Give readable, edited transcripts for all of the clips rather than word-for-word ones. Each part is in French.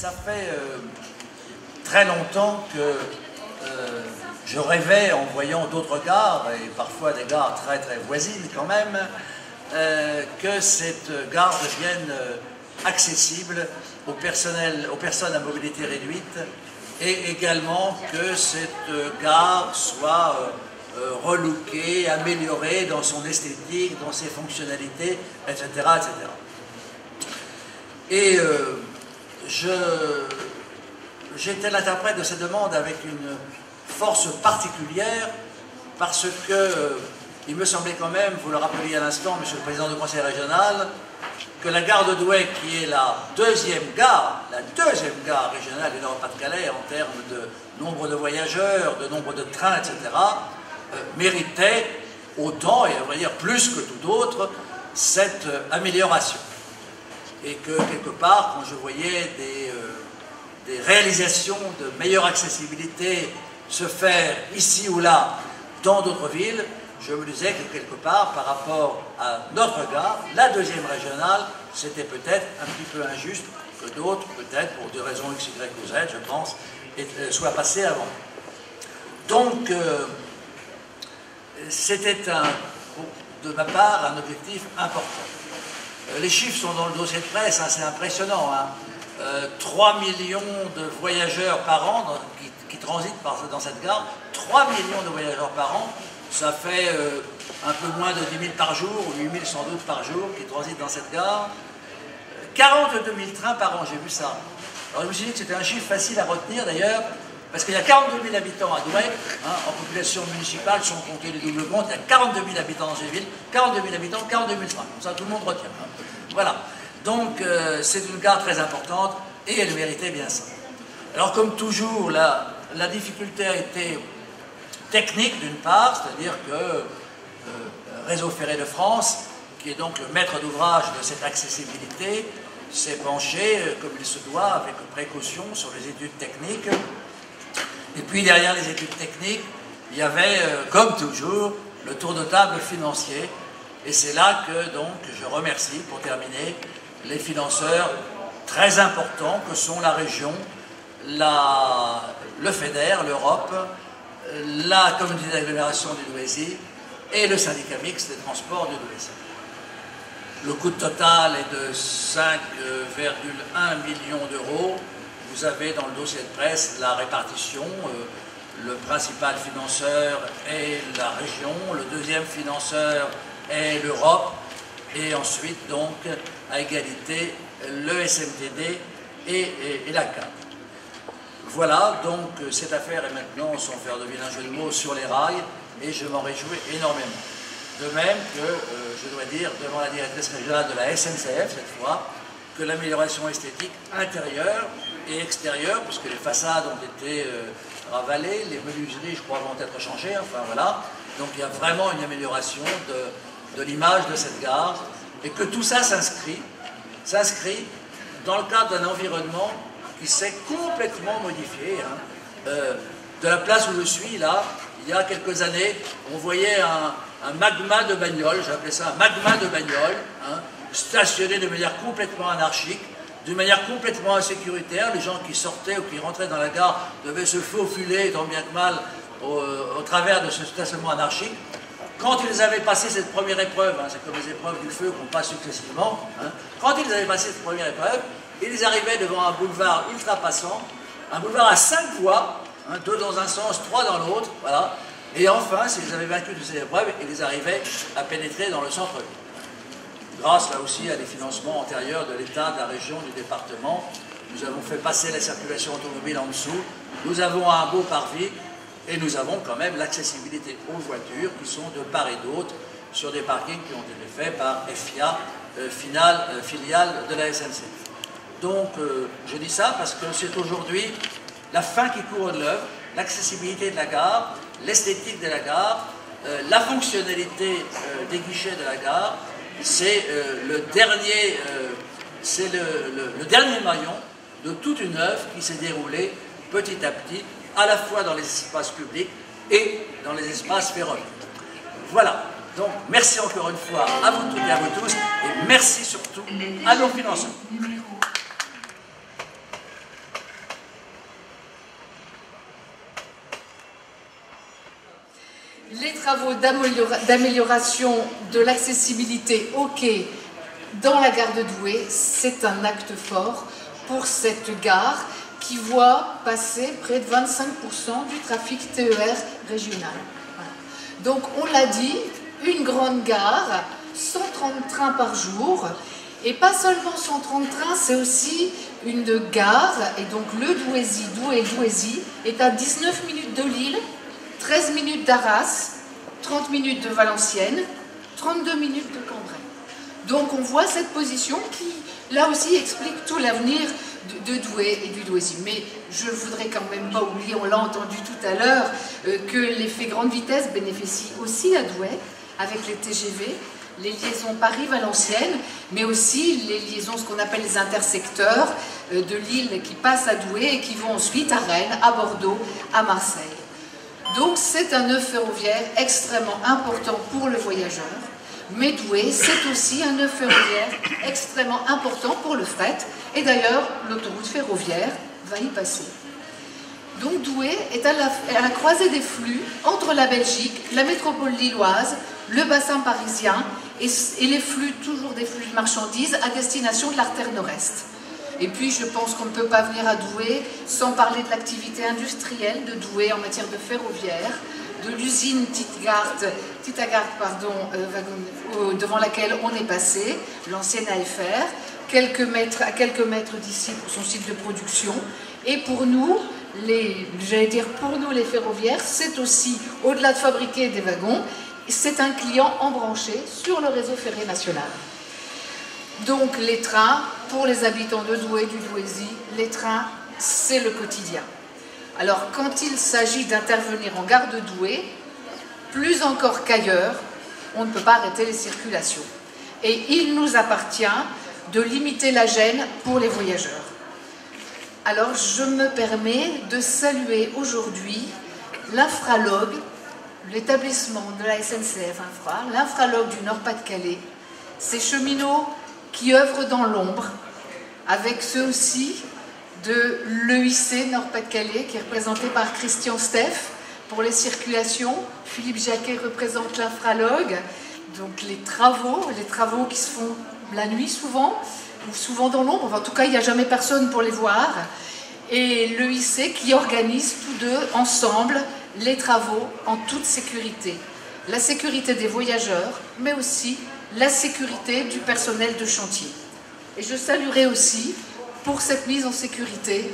ça fait très longtemps que je rêvais, en voyant d'autres gares, et parfois des gares très très voisines quand même, que cette gare devienne accessible aux personnes à mobilité réduite, et également que cette gare soit relookée, améliorée dans son esthétique, dans ses fonctionnalités, etc. etc. Et j'étais l'interprète de cette demande avec une force particulière, parce que il me semblait quand même, vous le rappeliez à l'instant, Monsieur le Président du Conseil régional, que la gare de Douai, qui est la deuxième gare régionale du Nord-Pas-de-Calais en termes de nombre de voyageurs, de nombre de trains, etc., méritait autant, et on va dire plus que tout autre, cette amélioration. Et que quelque part, quand je voyais des réalisations de meilleure accessibilité se faire ici ou là dans d'autres villes, je me disais que quelque part, par rapport à notre gare, la deuxième régionale, c'était peut-être un petit peu injuste que d'autres, peut-être pour des raisons X, Y ou Z, je pense, soient passées avant. Donc, c'était de ma part un objectif important. Les chiffres sont dans le dossier de presse, hein, c'est impressionnant. Hein. 3 millions de voyageurs par an qui transitent dans cette gare. 3 millions de voyageurs par an, ça fait un peu moins de 10 000 par jour, ou 8 000 sans doute par jour, qui transitent dans cette gare. 42 000 trains par an, j'ai vu ça. Alors je me suis dit que c'était un chiffre facile à retenir d'ailleurs, parce qu'il y a 42 000 habitants à Douai, hein, en population municipale, sans compter les doubles comptes, il y a 42 000 habitants dans cette ville, 42 000 habitants, 42 000 trains. Comme ça, tout le monde retient. Hein. Voilà. Donc, c'est une gare très importante, et elle méritait bien ça. Alors, comme toujours, la difficulté a été technique, d'une part, c'est-à-dire que Réseau Ferré de France, qui est donc le maître d'ouvrage de cette accessibilité, s'est penché, comme il se doit, avec précaution, sur les études techniques. Et puis derrière les études techniques, il y avait, comme toujours, le tour de table financier. Et c'est là que donc je remercie, pour terminer, les financeurs très importants que sont la région, le FEDER, l'Europe, la communauté d'agglomération du Douaisis et le syndicat mixte des transports du Douaisis. Le coût total est de 5,1 millions d'euros. Vous avez dans le dossier de presse la répartition. Le principal financeur est la région, le deuxième financeur est l'Europe, et ensuite, donc, à égalité, le SMTD et la CAP. Voilà, donc, cette affaire est maintenant, sans faire de vilain jeu de mots, sur les rails, et je m'en réjouis énormément. De même que, je dois dire, devant la directrice régionale de la SNCF, cette fois, que l'amélioration esthétique intérieure et extérieure, puisque les façades ont été ravalées, les menuiseries, je crois, vont être changées, enfin voilà. Donc il y a vraiment une amélioration de l'image de cette gare, et que tout ça s'inscrit dans le cadre d'un environnement qui s'est complètement modifié. Hein. De la place où je suis, là, il y a quelques années, on voyait un magma de bagnoles, j'appelais ça un magma de bagnoles, hein, stationné de manière complètement anarchique, d'une manière complètement insécuritaire. Les gens qui sortaient ou qui rentraient dans la gare devaient se faufiler tant bien que mal au travers de ce stationnement anarchique. Quand ils avaient passé cette première épreuve, hein, c'est comme les épreuves du feu qu'on passe successivement, hein, quand ils avaient passé cette première épreuve, ils arrivaient devant un boulevard ultra passant, un boulevard à 5 voies, hein, 2 dans un sens, 3 dans l'autre, voilà. Et enfin, s'ils avaient vaincu de ces épreuves, ils arrivaient à pénétrer dans le centre-ville. Grâce là aussi à des financements antérieurs de l'État, de la région, du département, nous avons fait passer la circulation automobile en dessous, nous avons un beau parvis, et nous avons quand même l'accessibilité aux voitures qui sont de part et d'autre sur des parkings qui ont été faits par FIA, filiale de la SNCF. Donc je dis ça parce que c'est aujourd'hui la fin qui court de l'œuvre, l'accessibilité de la gare, l'esthétique de la gare, la fonctionnalité des guichets de la gare, c'est le dernier maillon de toute une œuvre qui s'est déroulée petit à petit, à la fois dans les espaces publics et dans les espaces ferroviaires. Voilà, donc merci encore une fois à vous toutes et à vous tous, et merci surtout à nos financeurs. Les travaux d'amélioration de l'accessibilité au quai dans la gare de Douai, c'est un acte fort pour cette gare qui voit passer près de 25% du trafic TER régional. Voilà. Donc on l'a dit, une grande gare, 130 trains par jour, et pas seulement 130 trains, c'est aussi une gare, et donc le Douai-Douai est à 19 minutes de Lille, 13 minutes d'Arras, 30 minutes de Valenciennes, 32 minutes de Cambrai. Donc on voit cette position qui, là aussi, explique tout l'avenir de Douai et du Douaisis. Mais je ne voudrais quand même pas oublier, on l'a entendu tout à l'heure, que l'effet grande vitesse bénéficie aussi à Douai, avec les TGV, les liaisons Paris-Valenciennes, mais aussi les liaisons, ce qu'on appelle les intersecteurs de Lille qui passent à Douai et qui vont ensuite à Rennes, à Bordeaux, à Marseille. Donc c'est un nœud ferroviaire extrêmement important pour le voyageur, mais Douai c'est aussi un nœud ferroviaire extrêmement important pour le fret, et d'ailleurs l'autoroute ferroviaire va y passer. Donc Douai est à la croisée des flux entre la Belgique, la métropole lilloise, le bassin parisien et les flux, toujours des flux de marchandises à destination de l'artère nord-est. Et puis je pense qu'on ne peut pas venir à Douai sans parler de l'activité industrielle de Douai en matière de ferroviaire, de l'usine Titagart, devant laquelle on est passé, l'ancienne AFR, à quelques mètres d'ici pour son site de production. Et pour nous, j'allais dire pour nous les ferroviaires, c'est aussi, au-delà de fabriquer des wagons, c'est un client embranché sur le réseau ferré national. Donc les trains, pour les habitants de Douai, du Douaisis, les trains, c'est le quotidien. Alors quand il s'agit d'intervenir en gare de Douai, plus encore qu'ailleurs, on ne peut pas arrêter les circulations. Et il nous appartient de limiter la gêne pour les voyageurs. Alors je me permets de saluer aujourd'hui l'Infralogue, l'établissement de la SNCF Infra, l'Infralogue du Nord-Pas-de-Calais, ces cheminots qui œuvrent dans l'ombre, avec ceux aussi de l'EIC Nord-Pas-de-Calais, qui est représenté par Christian Steff pour les circulations. Philippe Jacquet représente l'Infralogue, donc les travaux qui se font la nuit souvent, ou souvent dans l'ombre, enfin, en tout cas il n'y a jamais personne pour les voir, et l'EIC qui organise tous deux ensemble les travaux en toute sécurité. La sécurité des voyageurs, mais aussi la sécurité du personnel de chantier. Et je saluerai aussi, pour cette mise en sécurité,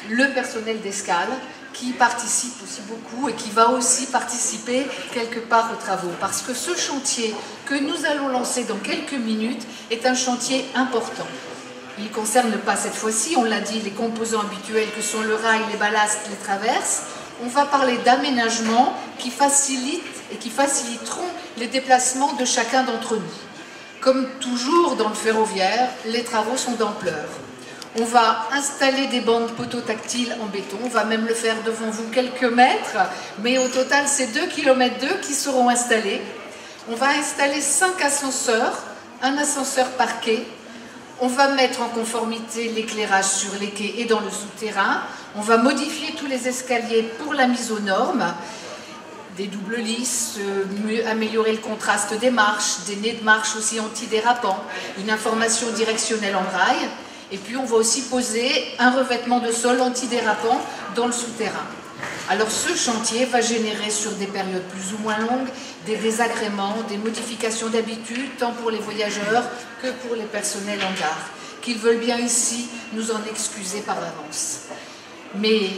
le personnel d'escale qui participe aussi beaucoup et qui va aussi participer quelque part aux travaux. Parce que ce chantier que nous allons lancer dans quelques minutes est un chantier important. Il ne concerne pas cette fois-ci, on l'a dit, les composants habituels que sont le rail, les ballasts, les traverses. On va parler d'aménagements qui facilitent et qui faciliteront les déplacements de chacun d'entre nous. Comme toujours dans le ferroviaire, les travaux sont d'ampleur. On va installer des bandes poteaux tactiles en béton, on va même le faire devant vous quelques mètres, mais au total c'est 2,2 km qui seront installés. On va installer 5 ascenseurs, un ascenseur par quai. On va mettre en conformité l'éclairage sur les quais et dans le souterrain. On va modifier tous les escaliers pour la mise aux normes, des doubles lisses, améliorer le contraste des marches, des nez de marche aussi antidérapants, une information directionnelle en braille. Et puis on va aussi poser un revêtement de sol antidérapant dans le souterrain. Alors ce chantier va générer sur des périodes plus ou moins longues des désagréments, des modifications d'habitude, tant pour les voyageurs que pour les personnels en gare, qu'ils veulent bien ici nous en excuser par avance. Mais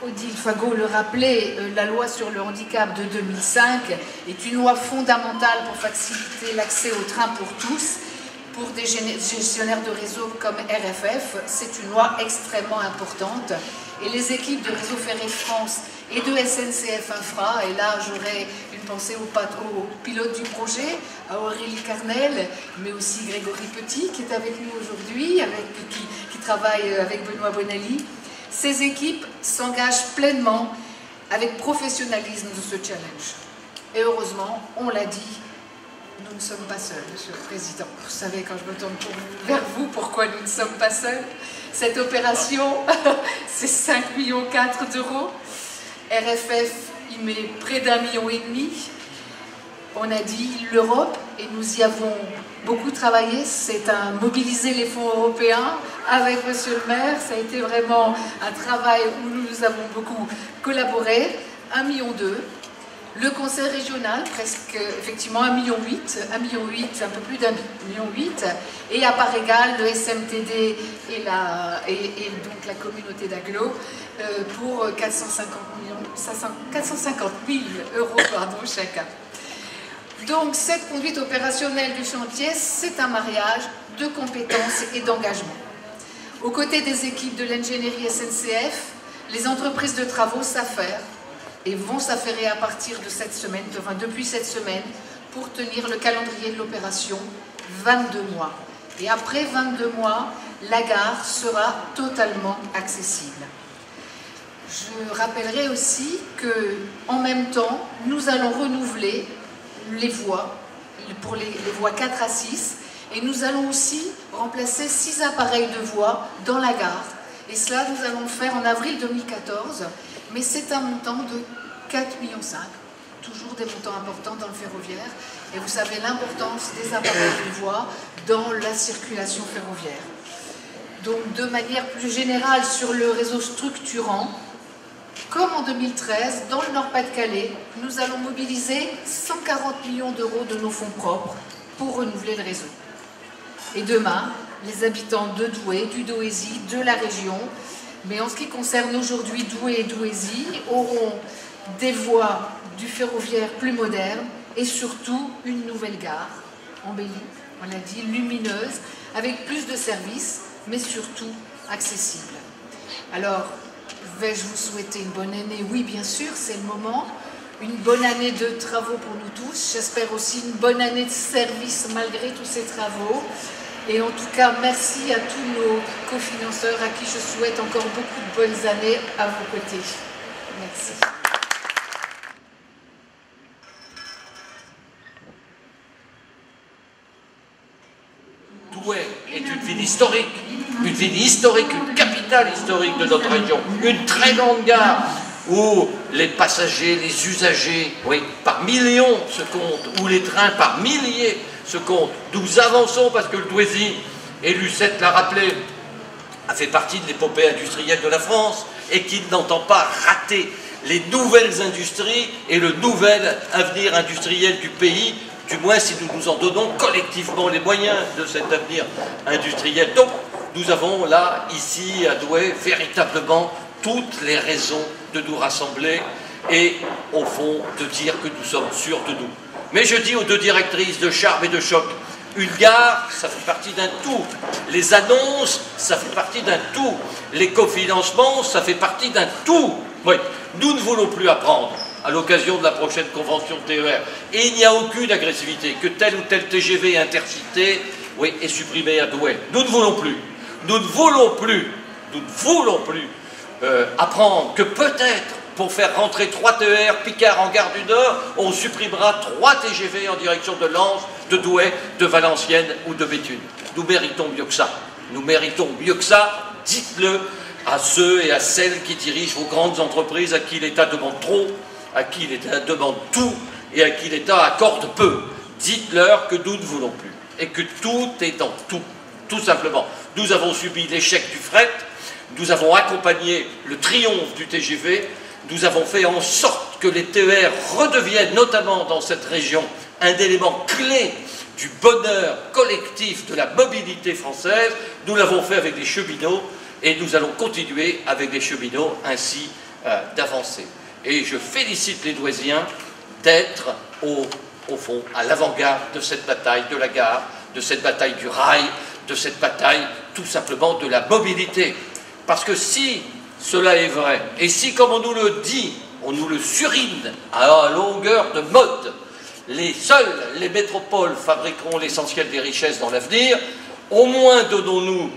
Odile Fagot le rappelait, la loi sur le handicap de 2005 est une loi fondamentale pour faciliter l'accès au train pour tous. Pour des gestionnaires de réseau comme RFF, c'est une loi extrêmement importante. Et les équipes de Réseau Ferré France et de SNCF Infra, et là j'aurais une pensée au pilote du projet, à Aurélie Carnel, mais aussi Grégory Petit qui est avec nous aujourd'hui, qui travaille avec Benoît Bonali. Ces équipes s'engagent pleinement avec professionnalisme dans ce challenge. Et heureusement, on l'a dit, nous ne sommes pas seuls, Monsieur le Président. Vous savez, quand je me tourne vers vous, pourquoi nous ne sommes pas seuls. Cette opération, c'est 5,4 millions d'euros. RFF y met près d'1,5 million. on a dit l'Europe, et nous y avons beaucoup travaillé, c'est mobiliser les fonds européens avec Monsieur le maire. Ça a été vraiment un travail où nous avons beaucoup collaboré. 1,2 million. Le conseil régional, presque, effectivement, 1,8 million, un peu plus d'1,8 million. Et à part égale, le SMTD et donc la communauté d'agglo pour 450 000 euros chacun. Donc cette conduite opérationnelle du chantier, c'est un mariage de compétences et d'engagement. Aux côtés des équipes de l'ingénierie SNCF, les entreprises de travaux s'affairent et vont s'affairer à partir de cette semaine, depuis cette semaine, pour tenir le calendrier de l'opération, 22 mois. Et après 22 mois, la gare sera totalement accessible. Je rappellerai aussi qu'en même temps, nous allons renouveler les voies, pour les voies 4 à 6, et nous allons aussi remplacer 6 appareils de voies dans la gare. Et cela, nous allons le faire en avril 2014, mais c'est un montant de 4,5 millions, toujours des montants importants dans le ferroviaire, et vous savez l'importance des appareils de voies dans la circulation ferroviaire. Donc de manière plus générale sur le réseau structurant, comme en 2013, dans le Nord-Pas-de-Calais, nous allons mobiliser 140 millions d'euros de nos fonds propres pour renouveler le réseau. Et demain, les habitants de Douai, du Douaisis, de la région, mais en ce qui concerne aujourd'hui Douai et Douaisis, auront des voies du ferroviaire plus modernes et surtout une nouvelle gare, embellie, on l'a dit, lumineuse, avec plus de services, mais surtout accessible. Alors, vais-je vous souhaiter une bonne année? Oui, bien sûr, c'est le moment. Une bonne année de travaux pour nous tous. J'espère aussi une bonne année de service malgré tous ces travaux. Et en tout cas, merci à tous nos cofinanceurs à qui je souhaite encore beaucoup de bonnes années à vos côtés. Merci. Douai est une ville historique, une capitale historique de notre région, une très grande gare où les passagers, les usagers, oui, par millions se comptent, où les trains par milliers se comptent. Nous avançons parce que le Douaisis, et Lucette l'a rappelé, a fait partie de l'épopée industrielle de la France et qui n'entend pas rater les nouvelles industries et le nouvel avenir industriel du pays, du moins si nous nous en donnons collectivement les moyens de cet avenir industriel. Donc, nous avons là, ici, à Douai, véritablement toutes les raisons de nous rassembler et, au fond, de dire que nous sommes sûrs de nous. Mais je dis aux deux directrices de Charmes et de Choc, une gare, ça fait partie d'un tout. Les annonces, ça fait partie d'un tout. Les cofinancements, ça fait partie d'un tout. Oui, nous ne voulons plus apprendre à l'occasion de la prochaine convention TER. Et il n'y a aucune agressivité, que tel ou tel TGV intercité, oui, est supprimé à Douai. Nous ne voulons plus. Nous ne voulons plus. Nous ne voulons plus apprendre que peut-être, pour faire rentrer 3 TER Picard en gare du Nord, on supprimera 3 TGV en direction de Lens, de Douai, de Valenciennes ou de Béthune. Nous méritons mieux que ça. Nous méritons mieux que ça. Dites-le à ceux et à celles qui dirigent vos grandes entreprises, à qui l'État demande trop, à qui l'État demande tout et à qui l'État accorde peu. Dites-leur que nous ne voulons plus et que tout est dans tout, tout simplement. Nous avons subi l'échec du fret, nous avons accompagné le triomphe du TGV, nous avons fait en sorte que les TER redeviennent, notamment dans cette région, un élément clé du bonheur collectif de la mobilité française. Nous l'avons fait avec les cheminots et nous allons continuer avec les cheminots ainsi d'avancer. Et je félicite les Douaisiens d'être au fond à l'avant-garde de cette bataille de la gare, de cette bataille du rail, de cette bataille tout simplement de la mobilité. Parce que si cela est vrai, et si comme on nous le dit, on nous le surine à longueur de mode, seules les métropoles fabriqueront l'essentiel des richesses dans l'avenir, au moins donnons-nous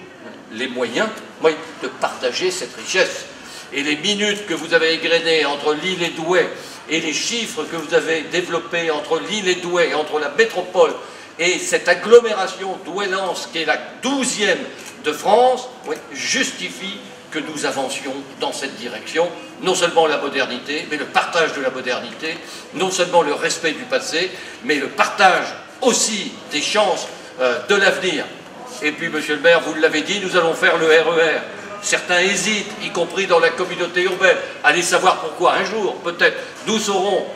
les moyens, oui, de partager cette richesse. Et les minutes que vous avez égrenées entre Lille et Douai, et les chiffres que vous avez développés entre Lille et Douai, entre la métropole et cette agglomération Douai-Lens, qui est la 12e de France, oui, justifie que nous avancions dans cette direction, non seulement la modernité, mais le partage de la modernité, non seulement le respect du passé, mais le partage aussi des chances de l'avenir. Et puis, monsieur le maire, vous l'avez dit, nous allons faire le RER. Certains hésitent, y compris dans la communauté urbaine. Allez savoir pourquoi, un jour, peut-être, nous saurons.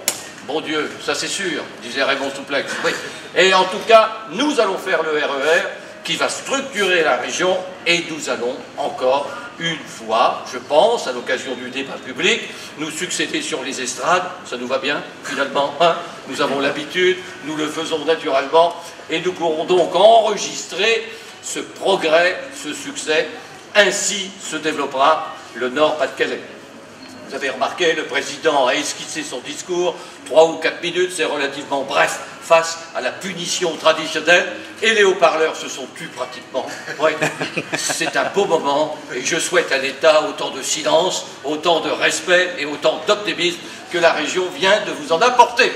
Bon Dieu, ça c'est sûr, disait Raymond Souplex. Oui. Et en tout cas, nous allons faire le RER qui va structurer la région et nous allons encore une fois, je pense, à l'occasion du débat public, nous succéder sur les estrades. Ça nous va bien, finalement, hein? Nous avons l'habitude, nous le faisons naturellement et nous pourrons donc enregistrer ce progrès, ce succès. Ainsi se développera le Nord-Pas-de-Calais. Vous avez remarqué, le président a esquissé son discours, 3 ou 4 minutes, c'est relativement bref face à la punition traditionnelle, et les haut-parleurs se sont tus pratiquement. Ouais. C'est un beau moment, et je souhaite à l'État autant de silence, autant de respect et autant d'optimisme que la région vient de vous en apporter.